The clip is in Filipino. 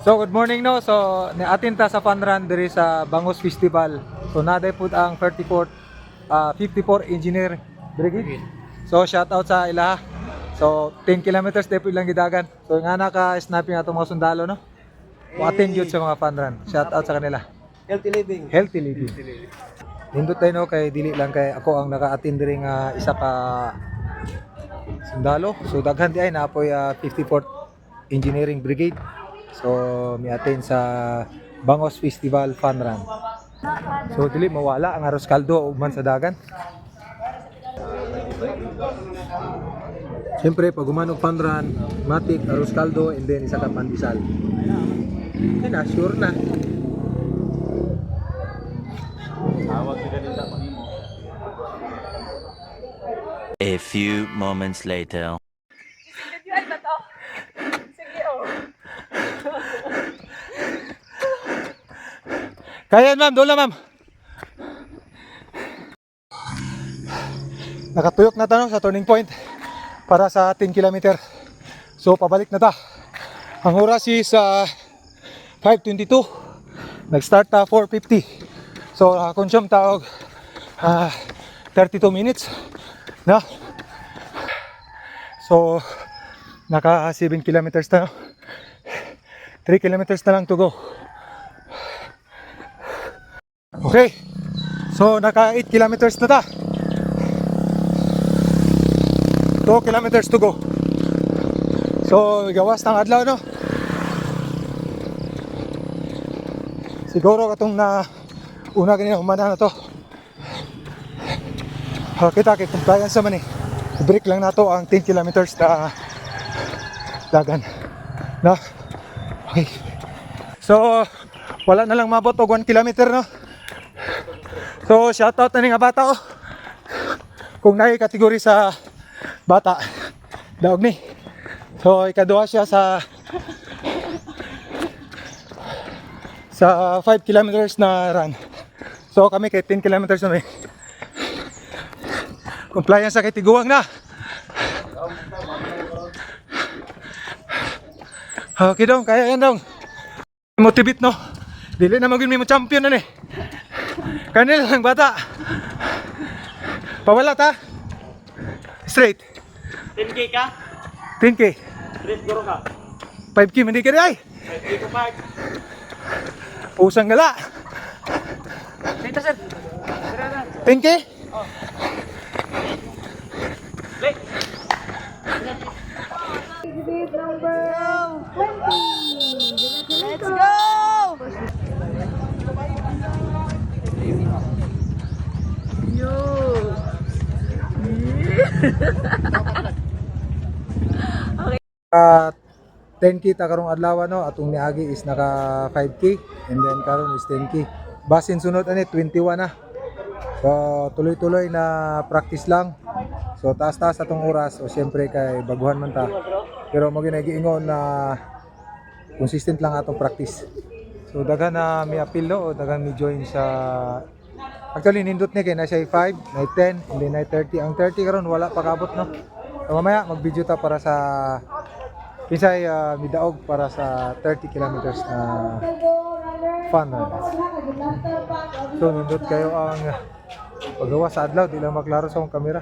So good morning no. So niatin ta sa fun run diri sa Bangos Festival. So naday pud ang 34th 54 Engineer Brigade. So shout out sa ila. So 10 kilometers day pud ilang gidagan. So nga naka snapping ato mga sundalo no. Atin gyud sa mga fun run. Shout out sa kanila. Healthy living. Healthy living. Hindot tayo no kay dili lang kay ako ang naka-attend diri nga isa ka sundalo. So daghan di ay naapoy 54th Engineering Brigade. So mi attend sa Bangos Festival Fun Run. So dili mawala ang arroz caldo ug man sa dagan. Siyempre pag umanog fun run, matik arroz caldo and then isa ka pandesal. Ay na sure na. A few moments later. Kaya ma'am, doon lang ma'am. Nakatuyok na tayo sa turning point para sa 10 kilometer. So pabalik na ta. Ang oras is 5:22. Nag-start ta 4:50. So consume ta og 32 minutes. No? So naka 7 kilometers na. 3 kilometers na lang to go. Okay, so naka 8 kilometers na ta. 2 kilometers to go. So gawas ng adlaw no. Siguro katong na una ganyan humana na to. Kita kay compliance naman eh. Break lang nato ang 10 kilometers na dagan. No? Okay. So wala na lang mabot og 1 kilometer no. So shoutout na nga bata oh. Kung naay kategory sa bata, daog ni. So ikaduha siya sa 5 kilometers na run. So kami kay 10 kilometers na may. Compliance sa kay tiguang na. Okay dong, kaya yan dong. Motivate no. Dili na maging mo champion na ni. Kanila lang bata. Pawala ta. Straight. 10K ka? 10K. Straight guro ka? 5K mandi ka ay. 5K ko pa. Pusang gala. Dito sir. 10K? Oh. Wait. Exhibit number 20. Let's go! Yo! Okay. 10K ta karong adlaw no, atong niagi is naka 5K and then karon is 10K. Basin sunod ani 21 na. So tuloy-tuloy na practice lang. So taas-taas atong oras o syempre kay baguhan man ta. Pero mo ginagiingon na consistent lang atong practice. So daghan na mi appeal no, o daghan mi join sa actually nindot ni kay na siya 5, na 10, and then na 30. Ang 30 karon wala pa kabot no. So mamaya mag-video ta para sa Pisay midaog para sa 30 kilometers na fun run. So nindot kayo ang paggawa sa adlaw, di lang maklaro sa akong kamera.